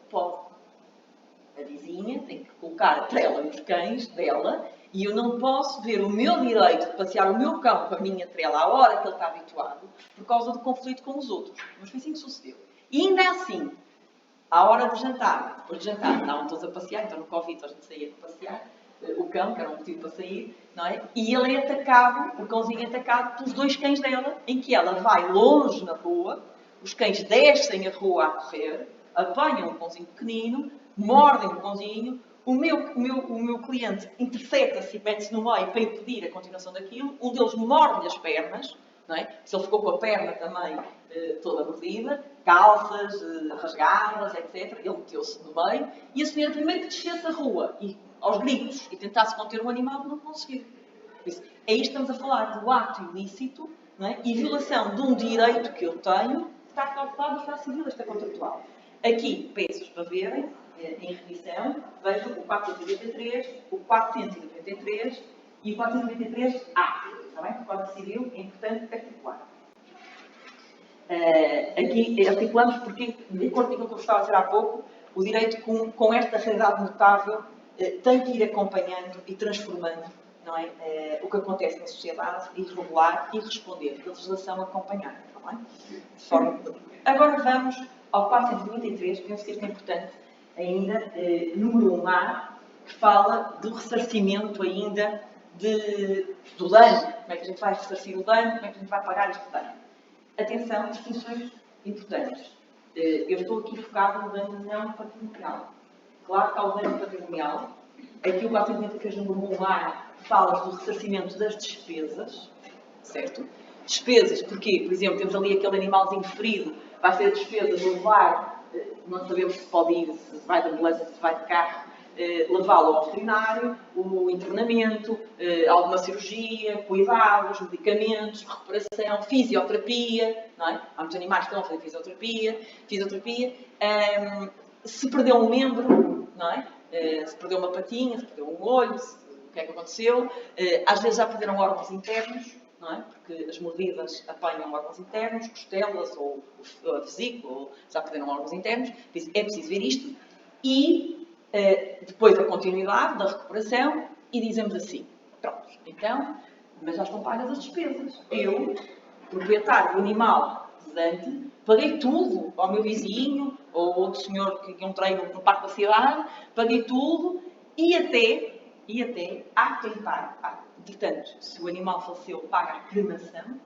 Pode. A vizinha tem que colocar a trela nos cães dela e eu não posso ver o meu direito de passear o meu cão com a minha trela à hora que ele está habituado por causa do conflito com os outros. Mas foi assim que sucedeu. E ainda assim, à hora de jantar, depois de jantar, estavam todos a passear, então no Covid a gente saía para passear, o cão, que era um motivo para sair, não é? E ele é atacado, o cãozinho é atacado pelos dois cães dela, em que ela vai longe na rua, os cães descem a rua a correr, apanham o cãozinho pequenino, mordem o cãozinho, o meu cliente intercepta-se e mete-se no meio para impedir a continuação daquilo, um deles morde-lhe as pernas, não é? Se ele ficou com a perna também toda mordida, calças rasgadas, etc. Ele meteu-se no meio e a senhora primeiro que descesse a rua e aos gritos e tentasse conter um animal, não conseguiu. Por isso, aí estamos a falar do ato ilícito, não é? E violação de um direito que eu tenho, que está calculado está civil esta contratual. Aqui, peço para verem, em revisão, vejam o 493, o 493 e o 493A. Está bem? O Código Civil é importante articular. Aqui articulamos porque, de acordo com aquilo que eu estava a dizer há pouco, o direito com esta realidade notável tem que ir acompanhando e transformando, não é? O que acontece na sociedade e regular e responder. A legislação acompanhar, não é? De forma... Agora vamos ao 493, penso que este é importante ainda, número 1A, que fala do ressarcimento ainda do dano. Como é que a gente vai ressarcir o dano? Como é que a gente vai pagar este dano? Atenção, distinções importantes. Eu estou aqui focado no dano não patrimonial. Claro que há o dano patrimonial. Aqui o 493, número 1A, fala do ressarcimento das despesas. Certo? Despesas, porque, por exemplo, temos ali aquele animalzinho ferido, vai ser a despesa de levar, não sabemos se pode ir, se vai de ambulância, se vai de carro, levá-lo ao veterinário, o internamento, alguma cirurgia, cuidados, medicamentos, recuperação, fisioterapia, não é? Há muitos animais que estão a fazer fisioterapia. Se perdeu um membro, não é? Se perdeu uma patinha, se perdeu um olho, o que é que aconteceu? Às vezes já perderam órgãos internos, não é? Porque as mordidas apanham órgãos internos, costelas ou a vesícula, ou já perderam órgãos internos. É preciso ver isto. E depois a continuidade da recuperação e dizemos assim, pronto, então, mas já estão pagas as despesas. Eu, proprietário do animal pesante, paguei tudo ao meu vizinho, ou outro senhor que é um treino no parque da cidade, paguei tudo e até há quem pague. Portanto, se o animal faleceu, paga a cremação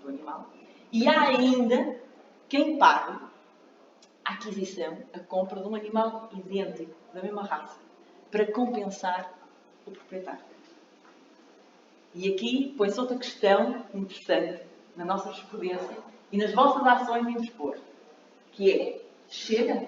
do animal. E há ainda quem pague a aquisição, a compra de um animal idêntico, da mesma raça, para compensar o proprietário. E aqui põe-se outra questão interessante na nossa jurisprudência e nas vossas ações em dispor, que é, chega?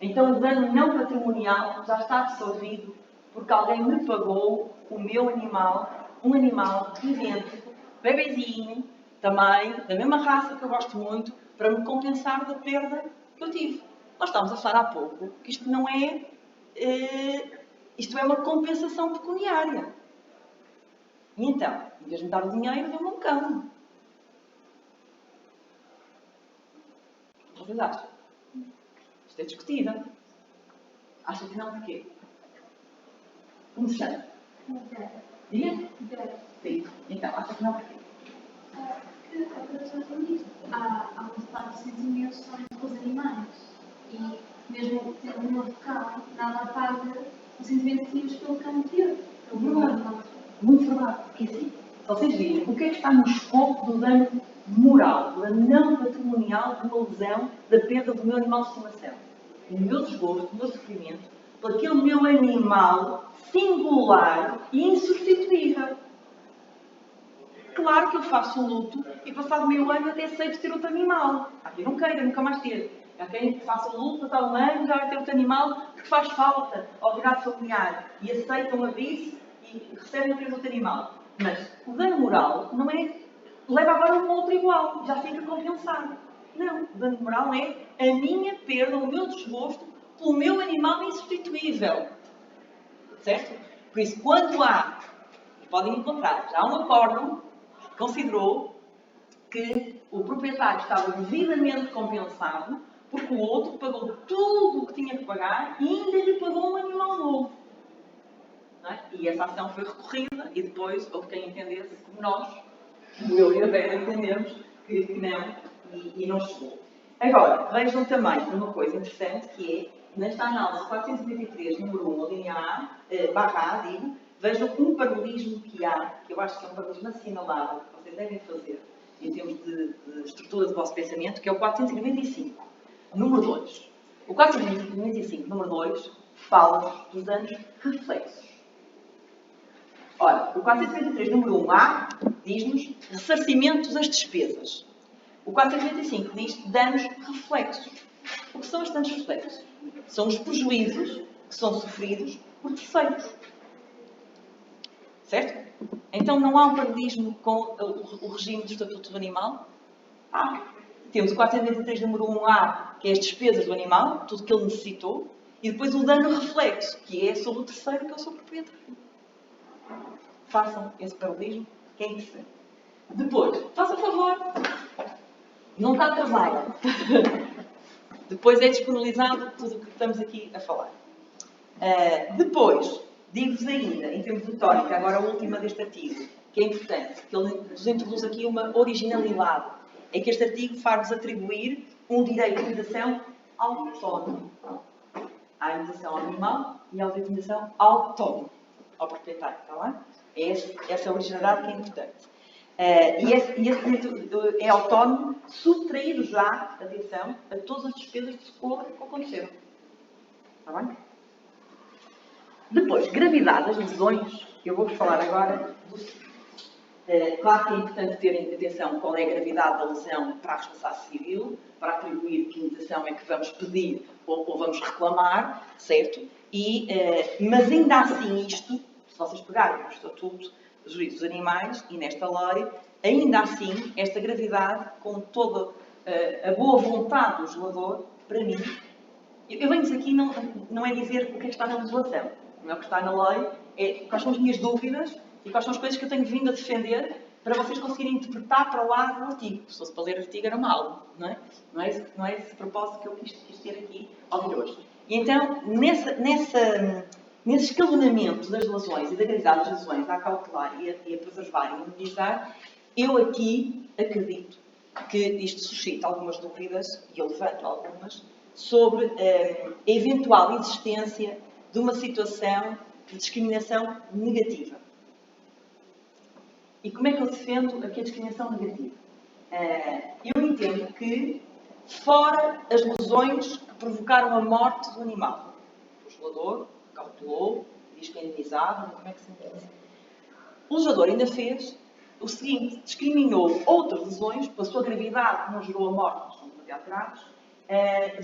Então o dano não patrimonial já está absorvido porque alguém me pagou o meu animal, um animal idêntico, bebezinho, também, da mesma raça que eu gosto muito, para me compensar da perda que eu tive. Nós estávamos a falar há pouco que isto não é... isto é uma compensação pecuniária. E então, em vez de me dar o dinheiro, deu-me um cão. O que vocês acham? Isto é discutível. Acham que não? Porquê? Começando. Diga? Sim. Então, acha que não? Porquê? Porque a operação feminista há um debate sentimentos sobre os animais e mesmo tendo um novo cão, nada paga os sentimentos que tínhamos pelo cão anterior. Muito verdade. Porque assim, se vocês virem, o que é que está no escopo do dano moral, da não patrimonial de uma lesão, da perda do meu animal de estimação? O meu desgosto, o meu sofrimento, por aquele meu animal singular e insubstituível. Claro que eu faço o luto e passado meio ano até aceito ter outro animal. Há quem não queira, nunca mais ter. Há quem faça o luto, passado um ano, já vai ter outro animal que faz falta ao virar familiar. E aceitam abrir-se e recebem outra vez outro animal. Mas o dano moral não é... leva agora um outro igual, já fica compensado. Não, o dano moral é a minha perda, o meu desgosto pelo meu animal insubstituível. Certo? Por isso, quando há, podem encontrar, já há um acórdão que considerou que o proprietário estava devidamente compensado porque o outro pagou tudo o que tinha que pagar e ainda lhe pagou um animal novo. Não é? E essa ação foi recorrida e depois houve quem entendesse como nós, como eu e a Vera entendemos, que não, e não chegou. Agora, vejam também uma coisa interessante que é, nesta análise 423, número 1, a linha A, barra A, digo, vejam um paralelismo que há, que eu acho que é um paralelismo assinalável, que vocês devem fazer, em termos de estrutura do vosso pensamento, que é o 495, número 2. O 495, número 2, fala dos danos reflexos. Ora, o 493, número 1A, diz-nos ressarcimento das despesas. O 495 diz danos reflexos. O que são os danos reflexos? São os prejuízos que são sofridos por terceiros. Certo? Então não há um paralelismo com o regime do Estatuto do Animal? Temos o 493, número 1A, que é as despesas do animal, tudo que ele necessitou, e depois o dano reflexo, que é sobre o terceiro, que é o seu proprietário. Façam esse paralelismo, que é interessante. Depois, façam favor. Não dá trabalho. Depois é disponibilizado tudo o que estamos aqui a falar. Depois, digo-vos ainda, em termos de tónica, agora a última deste artigo, que é importante, que ele nos introduz aqui uma originalidade. É que este artigo faz-vos atribuir um direito de indemnização autónomo. Há a indemnização ao animal e a indemnização autónoma ao proprietário, está bem? Essa originalidade que é importante. E esse direito é autónomo, subtraído já, atenção, a todas as despesas de socorro que aconteceram. Está bem? Depois, gravidade das lesões, eu vou-vos falar agora do seguinte. Claro que é importante terem atenção qual é a gravidade da lesão para a responsabilidade civil, para atribuir que indemnização é que vamos pedir ou vamos reclamar, certo? Mas ainda assim isto, se vocês pegarem no Estatuto Jurídico dos Animais e nesta lei, ainda assim esta gravidade, com toda a boa vontade do legislador, para mim, eu venho aqui não é dizer o que é que está na legislação, não é o que está na lei, é quais são as minhas dúvidas e quais são as coisas que eu tenho vindo a defender para vocês conseguirem interpretar para o lado do artigo. Se fosse para ler o artigo era mal, não é? Não é esse propósito que eu quis ter aqui ao vir hoje. E então, nesse escalonamento das lesões e da gravidade das lesões a cautelar e a preservar e imunizar, eu aqui acredito que isto suscita algumas dúvidas, e eu levanto algumas, sobre a eventual existência de uma situação de discriminação negativa. E como é que eu defendo aqui a discriminação negativa? Eu entendo que, fora as lesões que provocaram a morte do animal, o legislador cautelou, diz que é indenizável, como é que se entende? O legislador ainda fez o seguinte: discriminou outras lesões, pela sua gravidade, que não gerou a morte, mas são demasiado graves,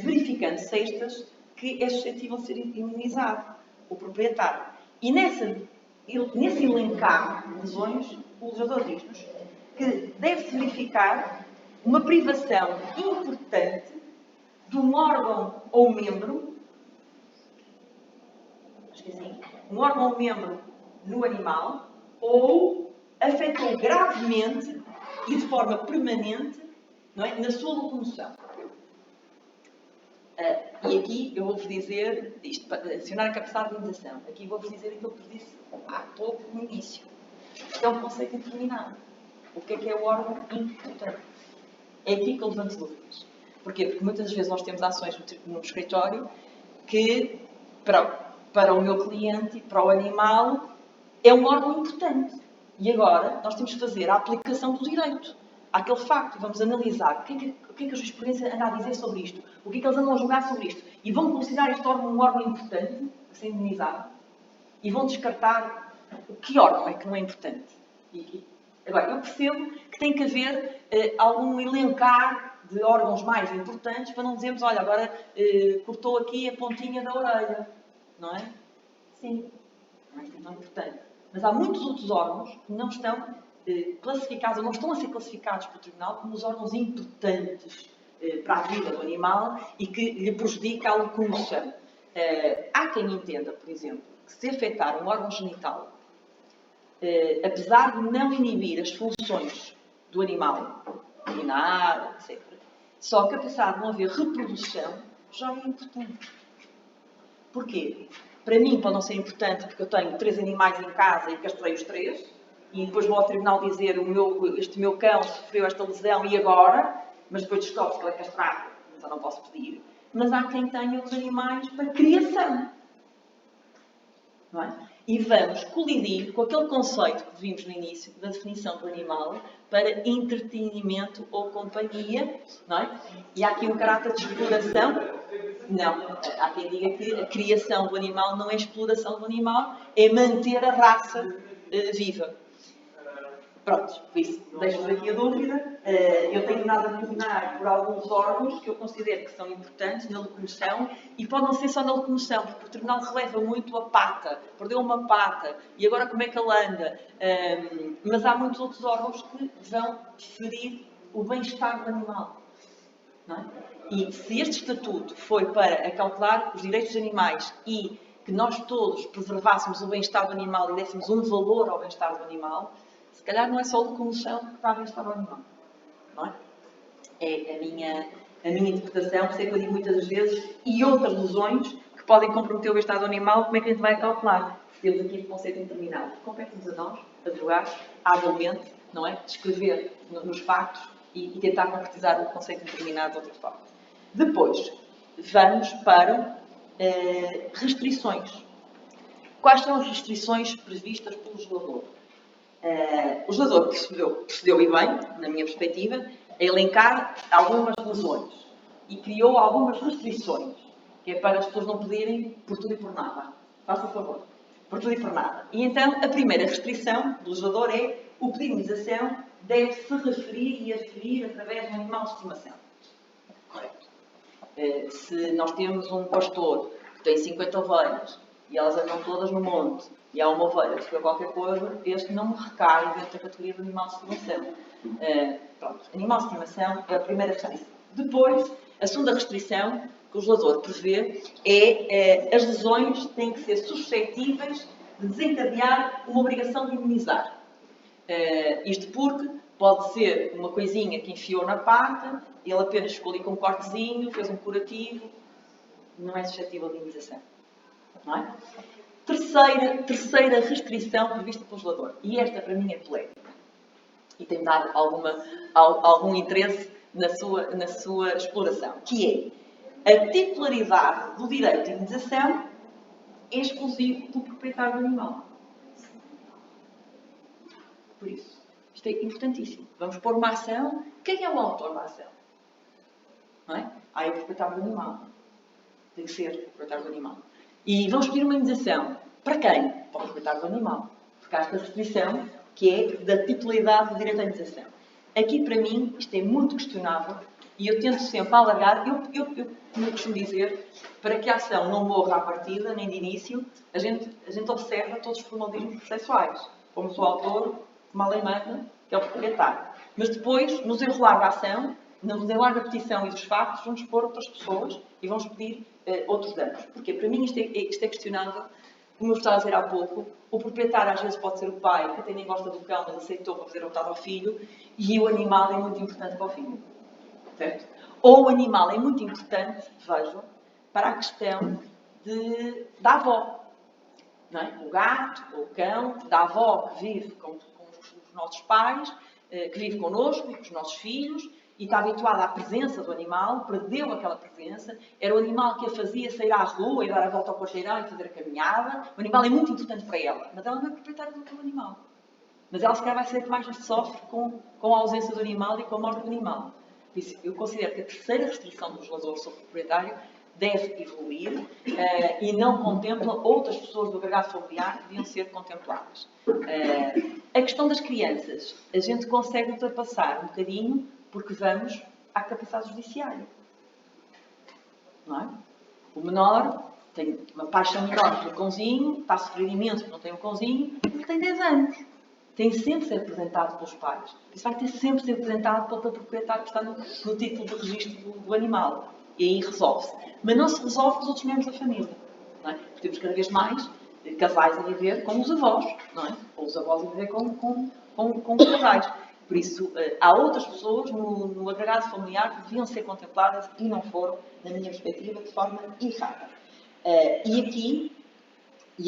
verificando-se estas que é suscetível de ser indemnizado, o proprietário. E nesse elencar de lesões, o legislador diz-nos que deve-se verificar uma privação importante de um órgão ou membro, um órgão ou membro no animal, ou afetou gravemente e de forma permanente, não é, na sua locomoção. E aqui eu vou-vos dizer isto, para adicionar a capacidade de indenização. Aqui vou-vos dizer aquilo que eu disse há pouco no início. Isto é um conceito indeterminado. O que é o órgão importante? É aqui que eu levanto dúvidas. Porquê? Porque muitas vezes nós temos ações no escritório que, para o meu cliente e para o animal, é um órgão importante. E agora nós temos que fazer a aplicação do direito àquele facto. Vamos analisar o que é que a jurisprudência anda a dizer sobre isto, o que é que eles andam a julgar sobre isto. E vão considerar este órgão um órgão importante, a ser indemnizado, e vão descartar o que órgão é que não é importante. Agora, eu percebo que tem que haver algum elencar de órgãos mais importantes para não dizermos, olha, agora cortou aqui a pontinha da orelha. Não é? Sim. Não é tão importante. Mas há muitos outros órgãos que não estão classificados, ou não estão a ser classificados pelo Tribunal como os órgãos importantes para a vida do animal e que lhe prejudica a locomoção. Há quem entenda, por exemplo, que se afetar um órgão genital, apesar de não inibir as funções do animal, urinar, etc., só a capacidade de não haver reprodução já é importante. Porquê? Para mim pode não ser importante porque eu tenho 3 animais em casa e castrei os 3 e depois vou ao tribunal dizer este meu cão sofreu esta lesão e agora, mas depois descobre-se que ele é castrado, então não posso pedir. Mas há quem tenha os animais para criação. Não é? E vamos colidir com aquele conceito que vimos no início da definição do animal para entretenimento ou companhia, não é? E há aqui um caráter de exploração. Não, há quem diga que a criação do animal não é exploração do animal, é manter a raça viva. Pronto, por isso, deixo-vos aqui a dúvida. Eu tenho nada a pugnar por alguns órgãos que eu considero que são importantes na locomoção e pode não ser só na locomoção, porque o Tribunal releva muito a pata, perdeu uma pata e agora como é que ele anda. Mas há muitos outros órgãos que vão ferir o bem-estar do animal. Não é? E se este estatuto foi para acautelar os direitos dos animais e que nós todos preservássemos o bem-estar do animal e dessemos um valor ao bem-estar do animal, se calhar não é só a locomoção que está a bem-estar do animal. Não é? É a minha interpretação, por isso é que eu digo muitas vezes, e outras lesões que podem comprometer o bem-estar do animal, como é que a gente vai acautelar? Temos aqui este conceito indeterminado. Compete-nos a nós, advogados, habilmente, não é? Descrever nos factos e tentar concretizar o conceito indeterminado de outra forma. Depois, vamos para restrições. Quais são as restrições previstas pelo legislador? O legislador procedeu e bem, na minha perspectiva, a elencar algumas lesões e criou algumas restrições, que é para as pessoas não pedirem por tudo e por nada. Faça o favor. Por tudo e por nada. E então, a primeira restrição do legislador é o pedido de indenização deve-se referir e aferir através de um animal de estimação. Correto. Se nós temos um pastor que tem 50 ovelhas e elas andam todas no monte e há uma ovelha que sofreu qualquer coisa, este não recai dentro da categoria de animal de estimação. Pronto, animal de estimação é a primeira restrição. Depois, a segunda restrição que o legislador prevê é as lesões têm que ser suscetíveis de desencadear uma obrigação de imunizar. Isto porque pode ser uma coisinha que enfiou na pata, ele apenas ficou ali com um cortezinho, fez um curativo, não é suscetível de imunização. Não é? Terceira restrição prevista pelo legislador, e esta para mim é polémica, e tem dado algum interesse na sua exploração, que é a titularidade do direito de imunização é exclusivo do proprietário do animal. Por isso, isto é importantíssimo. Vamos pôr uma ação. Quem é o autor da ação? Não é? É o proprietário do animal. Tem que ser o proprietário do animal. E vamos pedir uma indenização. Para quem? Para o proprietário do animal. Porque há esta restrição que é da titularidade do direito à indenização. Aqui, para mim, isto é muito questionável e eu tento sempre alargar, como eu costumo dizer, para que a ação não morra à partida, nem de início, a gente observa todos os formalismos processuais. Como o autor, como a lei manda, que é o proprietário. Mas depois, no desenrolar da ação, no desenrolar da petição e dos factos, vamos pôr outras pessoas e vamos pedir outros danos. Porquê? Para mim isto é questionável. Como eu estava a dizer há pouco, o proprietário às vezes pode ser o pai, que até nem gosta do cão, mas aceitou para fazer optado ao filho, e o animal é muito importante para o filho. Certo? Ou o animal é muito importante, vejam, para a questão da avó. Não é? O gato, ou o cão, da avó que vive com os nossos pais, que vive connosco e com os nossos filhos, e está habituada à presença do animal, perdeu aquela presença, era o animal que a fazia sair à rua e dar a volta ao quarteirão e fazer a caminhada. O animal é muito importante para ela, mas ela não é proprietária do animal. Mas ela, se calhar, vai ser a que mais sofre com a ausência do animal e com a morte do animal. Por isso, eu considero que a terceira restrição do legislador sobre o proprietário deve evoluir e não contempla outras pessoas do agregado familiar que deviam ser contempladas. A questão das crianças, a gente consegue ultrapassar um bocadinho porque vamos à capacidade judiciária. Não é? O menor tem uma paixão enorme pelo cãozinho, está a sofrer imenso porque não tem um cãozinho, porque tem 10 anos. Tem sempre de ser apresentado pelos pais. Isso vai ter sempre de ser apresentado pelo proprietário que está no título de registro do animal. E aí resolve-se. Mas não se resolve com os outros membros da família. Não é? Porque temos cada vez mais casais a viver com os avós, não é? Ou os avós a viver com os casais. Por isso, há outras pessoas no agregado familiar que deviam ser contempladas e não foram, na minha perspectiva, de forma errada. E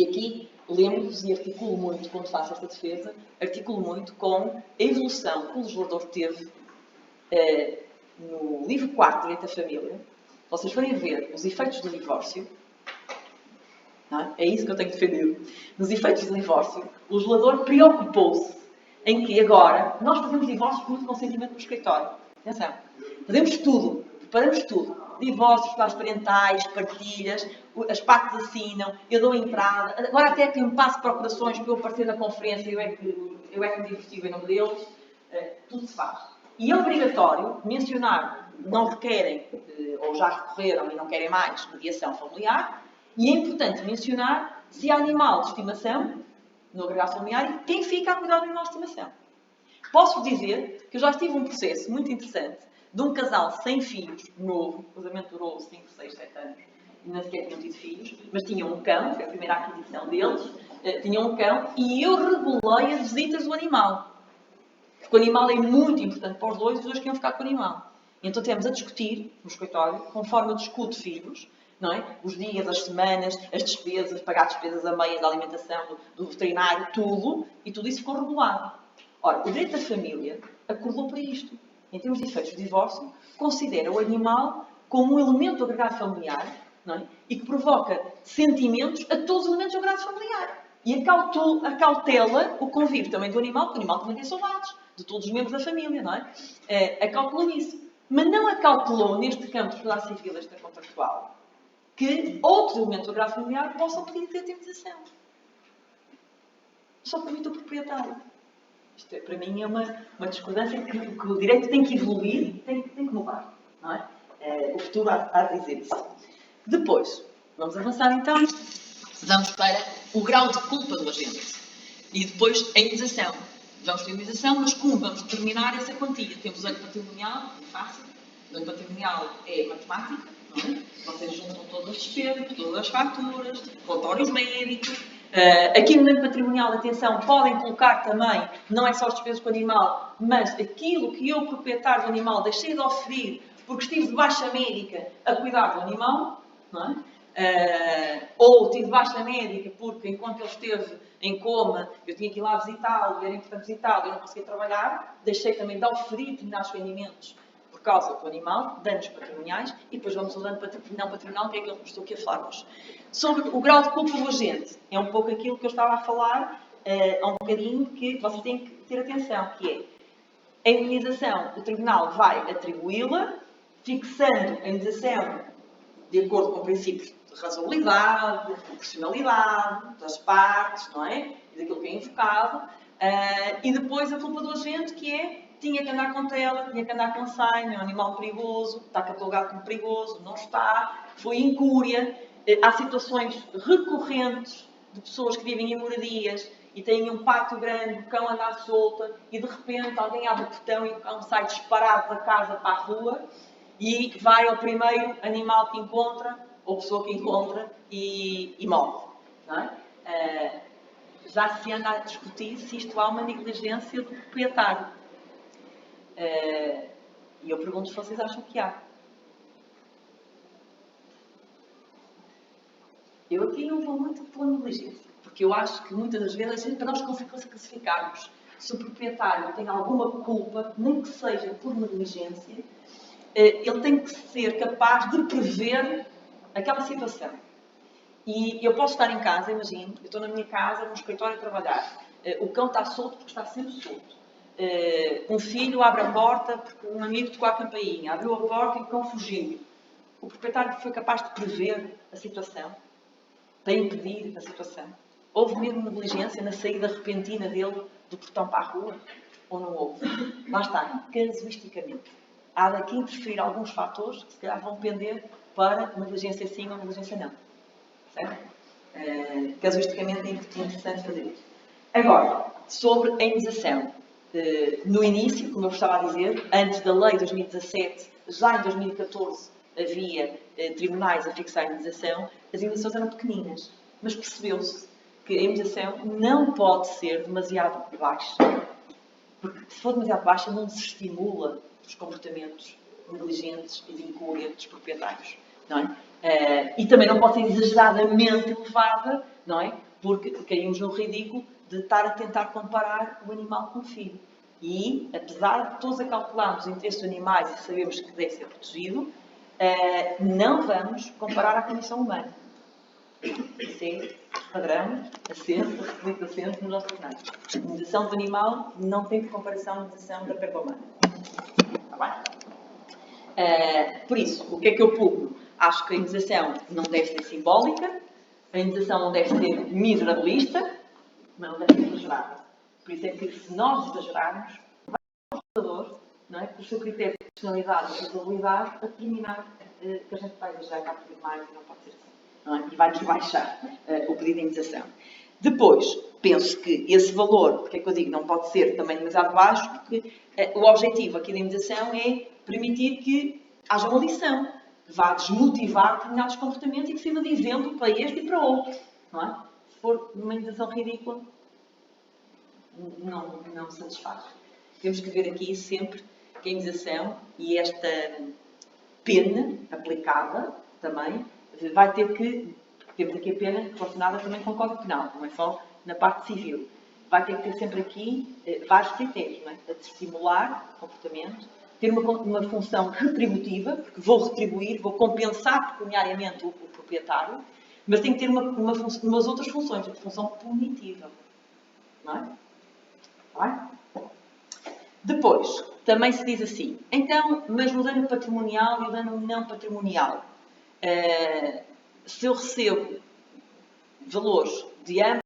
aqui lembro-vos e articulo muito, quando faço esta defesa, articulo muito com a evolução que o legislador teve no livro 4, Direito da Família. Vocês forem ver os efeitos do divórcio, não é? É isso que eu tenho defendido. Nos efeitos do divórcio, o legislador preocupou-se em que agora nós fazemos divórcios por consentimento no escritório. Atenção, fazemos tudo, preparamos tudo. Divórcios, planos parentais, partilhas, as partes assinam, eu dou a entrada. Agora até que me passo procurações para eu aparecer na conferência, eu é que me diverti em nome deles. Tudo se faz. E é obrigatório mencionar, não requerem, ou já recorreram e não querem mais, mediação familiar. E é importante mencionar se há animal de estimação no agregado familiar e quem fica a cuidar do animal de estimação. Posso dizer que eu já tive um processo muito interessante de um casal sem filhos, novo, o casamento durou 5, 6, 7 anos, e nem sequer tinham tido filhos, mas tinham um cão, foi a primeira aquisição deles, tinham um cão, e eu regulei as visitas do animal. Porque o animal é muito importante para os dois queriam ficar com o animal. E então temos a discutir, no escritório, conforme eu discuto filhos, não é? Os dias, as semanas, as despesas, pagar despesas a meias da alimentação, do veterinário, tudo, e tudo isso ficou regulado. Ora, o direito da família acordou para isto. Em termos de efeitos de divórcio, considera o animal como um elemento do agregado familiar, não é? E que provoca sentimentos a todos os elementos do agregado familiar. E acautela o convívio também do animal, porque o animal também tem saudades de todos os membros da família, não é? Acautelou isso. Mas não acautelou, neste campo de propriedade civil extracontractual, que outros elementos do agregado familiar possam pedir indemnização. Só permite o proprietário. Isto, para mim, é uma discordância que o direito tem que evoluir, tem que mudar. Não é? O futuro há de dizer isso. Depois, Vamos avançar então. Vamos para o grau de culpa do agente. E depois a indenização. Vamos ter a indenização, mas como vamos determinar essa quantia? Temos o dano patrimonial, é fácil. O dano patrimonial é matemática, não é? Vocês juntam todas as despesas, todas as faturas, relatórios médicos. Aqui no dano patrimonial, atenção, podem colocar também, não é só as despesas com o animal, mas aquilo que eu, proprietário do animal, deixei de oferir porque estive de baixa médica a cuidar do animal, não é? Ou tive de baixa médica porque enquanto ele esteve em coma, eu tinha que ir lá visitá-lo, era importante visitá-lo, eu não conseguia trabalhar, deixei também de oferir determinados rendimentos por causa do animal, danos patrimoniais, e depois vamos ao dano não patrimonial, que é aquilo que estou aqui a falar hoje. Sobre o grau de culpa do agente, é um pouco aquilo que eu estava a falar há um bocadinho, que vocês têm que ter atenção, que é a indenização, o tribunal vai atribuí-la, fixando a indenização de acordo com princípios de razoabilidade, de proporcionalidade, das partes, não é? E daquilo que é invocado. E depois a culpa do agente, que é, tinha que andar com tela, tinha que andar com saia, é um animal perigoso, está catalogado como perigoso, não está, foi incúria. Há situações recorrentes de pessoas que vivem em moradias e têm um pátio grande, o cão anda à solta e de repente alguém abre o portão e o cão sai disparado da casa para a rua e vai ao primeiro animal que encontra, ou pessoa que encontra, e morre. Não é? Já se anda a discutir se isto há uma negligência do proprietário. E eu pergunto se vocês acham que há. Eu aqui não vou muito pela negligência, porque eu acho que muitas das vezes, para nós classificarmos se o proprietário tem alguma culpa, nem que seja por negligência, ele tem que ser capaz de prever aquela situação. E eu posso estar em casa, imagino, eu estou na minha casa, no escritório a trabalhar, o cão está solto porque está sempre solto. Um filho abre a porta porque um amigo tocou a campainha, abriu a porta e o cão fugiu. O proprietário foi capaz de prever a situação, para impedir a situação. Houve mesmo negligência na saída repentina dele do portão para a rua? Ou não houve? Lá está, casuisticamente. Há daqui interferir alguns fatores que se calhar vão pender para negligência sim ou negligência não. Certo? Casuisticamente é interessante fazer isto. Agora, sobre a indenização. No início, como eu estava a dizer, antes da lei de 2017, já em 2014 havia tribunais a fixar a indenização, as indenizações eram pequeninas, mas percebeu-se que a indenização não pode ser demasiado baixa, porque se for demasiado baixa não se estimula os comportamentos negligentes e de incúria dos proprietários, não é? E também não pode ser exageradamente elevada, não é? Porque caímos no ridículo de estar a tentar comparar o animal com o filho. E, apesar de todos acautelarmos os interesses dos animais e sabemos que deve ser protegido, não vamos comparar à condição humana. Isso é padrão, assente, reflito assente nos nossos tribunais. A indenização do animal não tem comparação à indenização da perda humana. Está bem? Por isso, o que é que eu pugno? Acho que a indenização não deve ser simbólica, a indenização não deve ser miserabilista, mas não deve ser exagerada. Por isso é que, se nós exagerarmos, vai o legislador, não é? Com o seu critério de proporcionalidade e razoabilidade, a determinar que a gente vai exagerar, que há pedir mais e não pode ser assim. Não é? E vai desbaixar o pedido de indenização. Depois, penso que esse valor, porque é que eu digo, não pode ser também demasiado baixo, porque o objetivo aqui da indenização é permitir que haja uma lição, que vá desmotivar determinados comportamentos e que sirva de exemplo para este e para outro. Não é? Se for uma indenização ridícula, não satisfaz. Temos que ver aqui sempre que a indenização e esta pena aplicada também vai ter que, temos aqui a pena relacionada também com o Código Penal, não é só na parte civil. Vai ter que ter sempre aqui vários critérios, não é? A de estimular o comportamento, ter uma função retributiva, porque vou retribuir, vou compensar pecuniariamente o proprietário, mas tem que ter umas outras funções, a função punitiva. Não é? Tá bem? Depois, também se diz assim, então, mas no dano patrimonial e o dano não patrimonial, se eu recebo valores de ambos